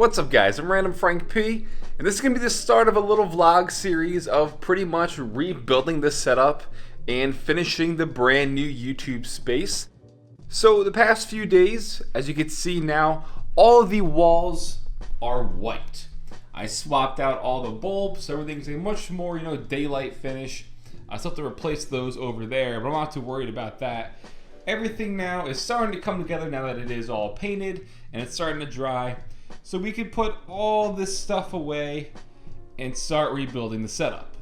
What's up guys, I'm randomfrankp, and this is going to be the start of a little vlog series of pretty much rebuilding this setup and finishing the brand new YouTube space. So the past few days, as you can see now, all of the walls are white. I swapped out all the bulbs, so everything's a much more, daylight finish. I still have to replace those over there, but I'm not too worried about that. Everything now is starting to come together now that it is all painted and it's starting to dry. So we can put all this stuff away and start rebuilding the setup.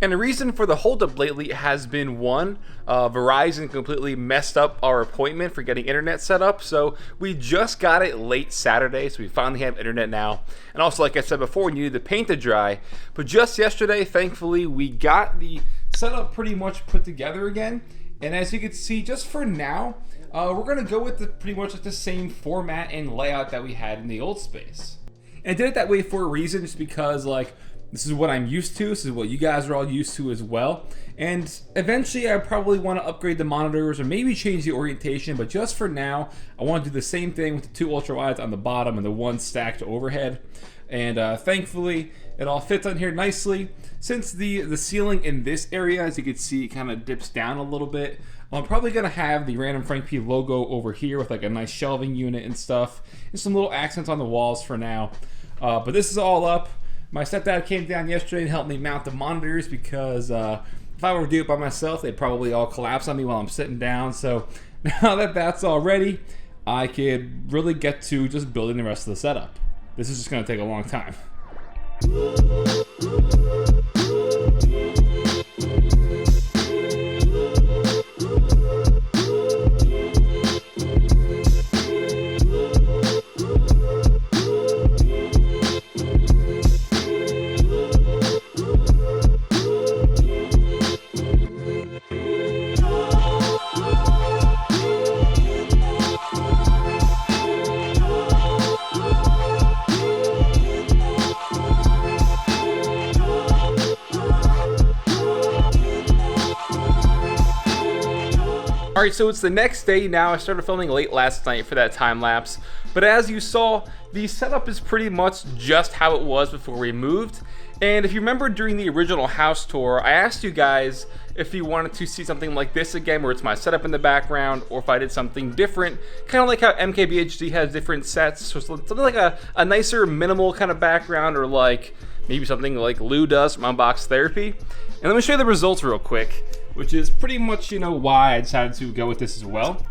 And the reason for the holdup lately has been one, Verizon completely messed up our appointment for getting internet set up. So we just got it late Saturday, so we finally have internet now. And also, like I said before, we needed the paint to dry. But just yesterday, thankfully, we got the setup pretty much put together again. And as you can see, just for now, we're gonna go with pretty much the same format and layout that we had in the old space. And I did it that way for a reason, just because this is what I'm used to, this is what you guys are all used to as well. And eventually I probably want to upgrade the monitors or maybe change the orientation, but just for now, I want to do the same thing with the two ultra wides on the bottom and the one stacked overhead. And thankfully, it all fits on here nicely. Since the ceiling in this area, as you can see, kind of dips down a little bit, I'm probably gonna have the randomfrankp logo over here with a nice shelving unit and stuff, and some little accents on the walls for now. But this is all up. My stepdad came down yesterday and helped me mount the monitors because if I were to do it by myself, they'd probably all collapse on me while I'm sitting down. So now that that's all ready, I could really get to just building the rest of the setup. This is just gonna take a long time. Alright, so it's the next day now. I started filming late last night for that time lapse. But as you saw, the setup is pretty much just how it was before we moved. And if you remember during the original house tour, I asked you guys if you wanted to see something like this again, where it's my setup in the background, or if I did something different, kind of like how MKBHD has different sets. So something like a nicer minimal kind of background, or maybe something like Lou does from Unbox Therapy. And let me show you the results real quick, which is pretty much, why I decided to go with this as well.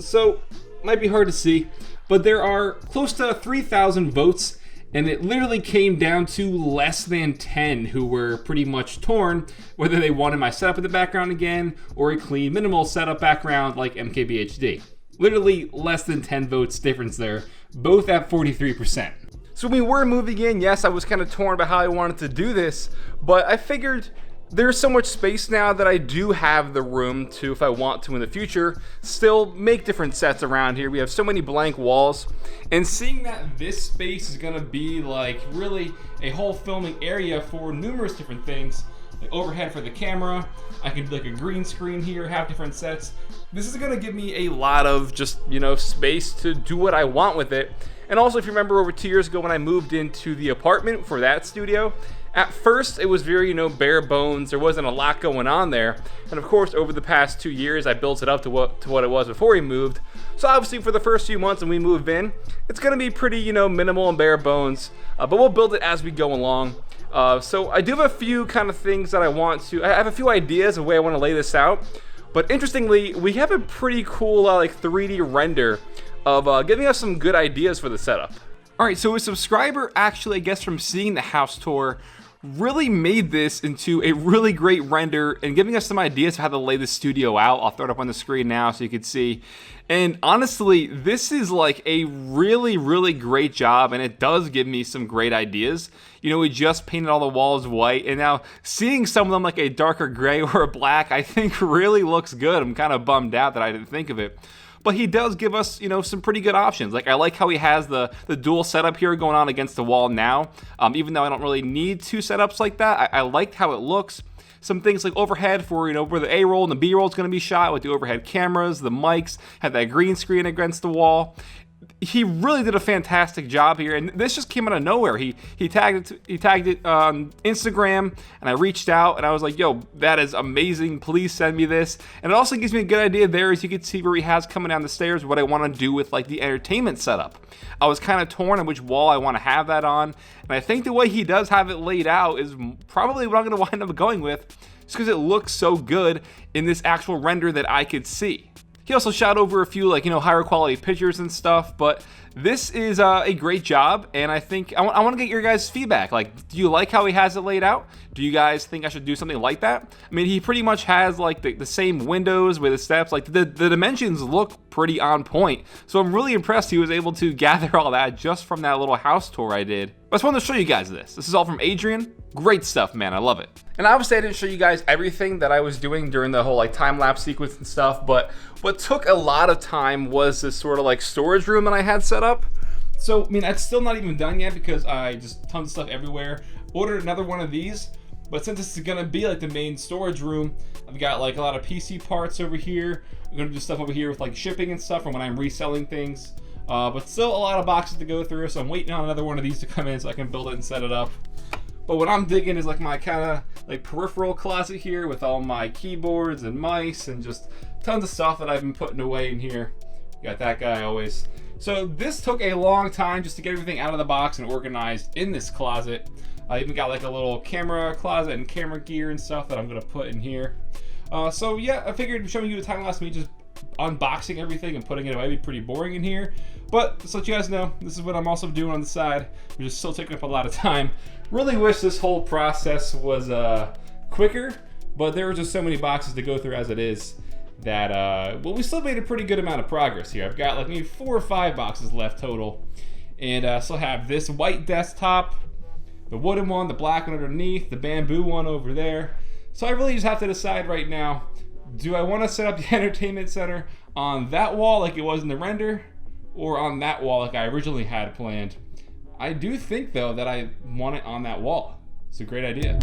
So, might be hard to see, but there are close to 3,000 votes, and it literally came down to less than 10 who were pretty much torn, whether they wanted my setup in the background again, or a clean, minimal setup background like MKBHD. Literally less than 10 votes difference there, both at 43%. So when we were moving in, yes, I was kind of torn about how I wanted to do this, but I figured there's so much space now that I do have the room to, if I want to in the future, still make different sets around here. We have so many blank walls, and seeing that this space is gonna be really a whole filming area for numerous different things, like overhead for the camera, I can do a green screen here, have different sets. This is gonna give me a lot of just, space to do what I want with it. And also, if you remember over 2 years ago when I moved into the apartment for that studio, at first it was very, bare bones. There wasn't a lot going on there. And of course, over the past 2 years, I built it up to what it was before we moved. So obviously for the first few months when we move in, it's gonna be pretty, minimal and bare bones. But we'll build it as we go along. So I do have a few kind of things that I have a few ideas of the way I want to lay this out. But interestingly, we have a pretty cool 3D render of giving us some good ideas for the setup. Alright, so a subscriber actually, I guess from seeing the house tour, really made this into a really great render and giving us some ideas of how to lay the studio out. I'll throw it up on the screen now so you can see. And honestly, this is a really, really great job, and it does give me some great ideas. We just painted all the walls white, and now seeing some of them a darker gray or a black, I think really looks good. I'm kind of bummed out that I didn't think of it. But he does give us, some pretty good options. I like how he has the dual setup here going on against the wall now. Even though I don't really need two setups like that, I liked how it looks. Some things like overhead for, where the A-roll and the B-roll is going to be shot with the overhead cameras, the mics, have that green screen against the wall. he really did a fantastic job here, and this just came out of nowhere. He tagged it on Instagram, and I reached out, and I was like, yo, that is amazing, please send me this. And it also gives me a good idea there, as you can see where he has coming down the stairs, what I want to do with like the entertainment setup. I was kind of torn on which wall I want to have that on, and I think the way he does have it laid out is probably what I'm going to wind up going with, just because it looks so good in this actual render that I could see. He also shot over a few higher quality pictures and stuff, but this is a great job, and I think I want to get your guys' feedback. Like, do you like how he has it laid out? Do you guys think I should do something like that? I mean, he pretty much has like the same windows with the steps. Like the dimensions look pretty on point, so I'm really impressed he was able to gather all that just from that little house tour I did. I just wanted to show you guys this. This is all from Adrian. Great stuff, man. I love it. And obviously I didn't show you guys everything that I was doing during the whole like time-lapse sequence and stuff, but what took a lot of time was this sort of like storage room that I had set up. So, I mean, that's still not even done yet because I just tons of stuff everywhere. Ordered another one of these, but since this is gonna be like the main storage room, I've got like a lot of PC parts over here. I'm gonna do stuff over here with like shipping and stuff from when I'm reselling things. But still a lot of boxes to go through, so I'm waiting on another one of these to come in so I can build it and set it up. But what I'm digging is like my kind of like peripheral closet here with all my keyboards and mice and just tons of stuff that I've been putting away in here. Got that guy always. So this took a long time just to get everything out of the box and organized in this closet. I even got like a little camera closet and camera gear and stuff that I'm gonna put in here. So yeah, I figured showing you the time lapse of me just unboxing everything and putting it away would be pretty boring in here. But just to let you guys know, this is what I'm also doing on the side, which is still taking up a lot of time. Really wish this whole process was quicker, but there were just so many boxes to go through as it is that, well, we still made a pretty good amount of progress here. I've got like maybe 4 or 5 boxes left total. And still have this white desktop, the wooden one, the black one underneath, the bamboo one over there. So I really just have to decide right now, do I want to set up the entertainment center on that wall like it was in the render, or on that wall like I originally had planned? I do think though that I want it on that wall. It's a great idea.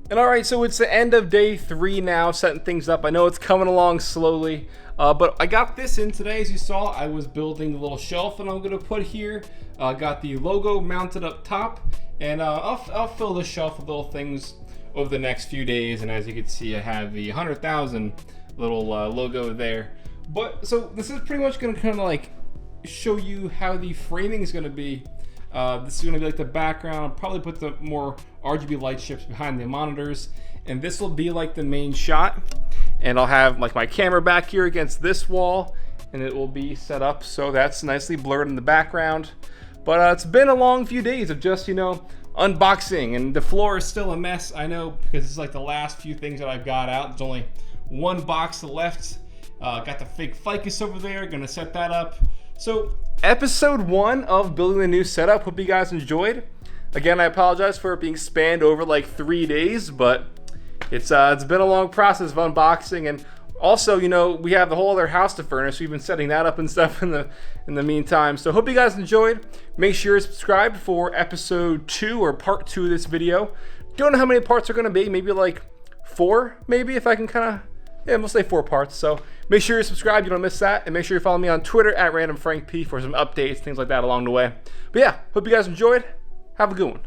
And alright, so it's the end of day 3 now, setting things up. I know it's coming along slowly, but I got this in today. As you saw, I was building the little shelf that I'm going to put here. Got the logo mounted up top, and I'll fill the shelf with little things over the next few days. And as you can see, I have the 100,000 little logo there. But so this is pretty much going to kind of like show you how the framing is going to be. This is going to be like the background. I'll probably put the more RGB light strips behind the monitors, and this will be like the main shot. And I'll have like my camera back here against this wall, and it will be set up so that's nicely blurred in the background. But it's been a long few days of just, you know, unboxing, and the floor is still a mess, I know, because it's like the last few things that I've got out. There's only one box left. Got the fake ficus over there, gonna set that up. So episode 1 of building the new setup. Hope you guys enjoyed. Again, I apologize for it being spanned over like 3 days, but it's been a long process of unboxing, and also, you know, we have the whole other house to furnish. We've been setting that up and stuff in the meantime. So hope you guys enjoyed. Make sure you're subscribed for episode 2 or part 2 of this video. Don't know how many parts are going to be. Maybe like 4, maybe, if I can kind of, yeah, we'll say 4 parts. So make sure you're subscribed, you don't miss that. And make sure you follow me on Twitter at randomfrankp for some updates, things like that along the way. But yeah, hope you guys enjoyed. Have a good one.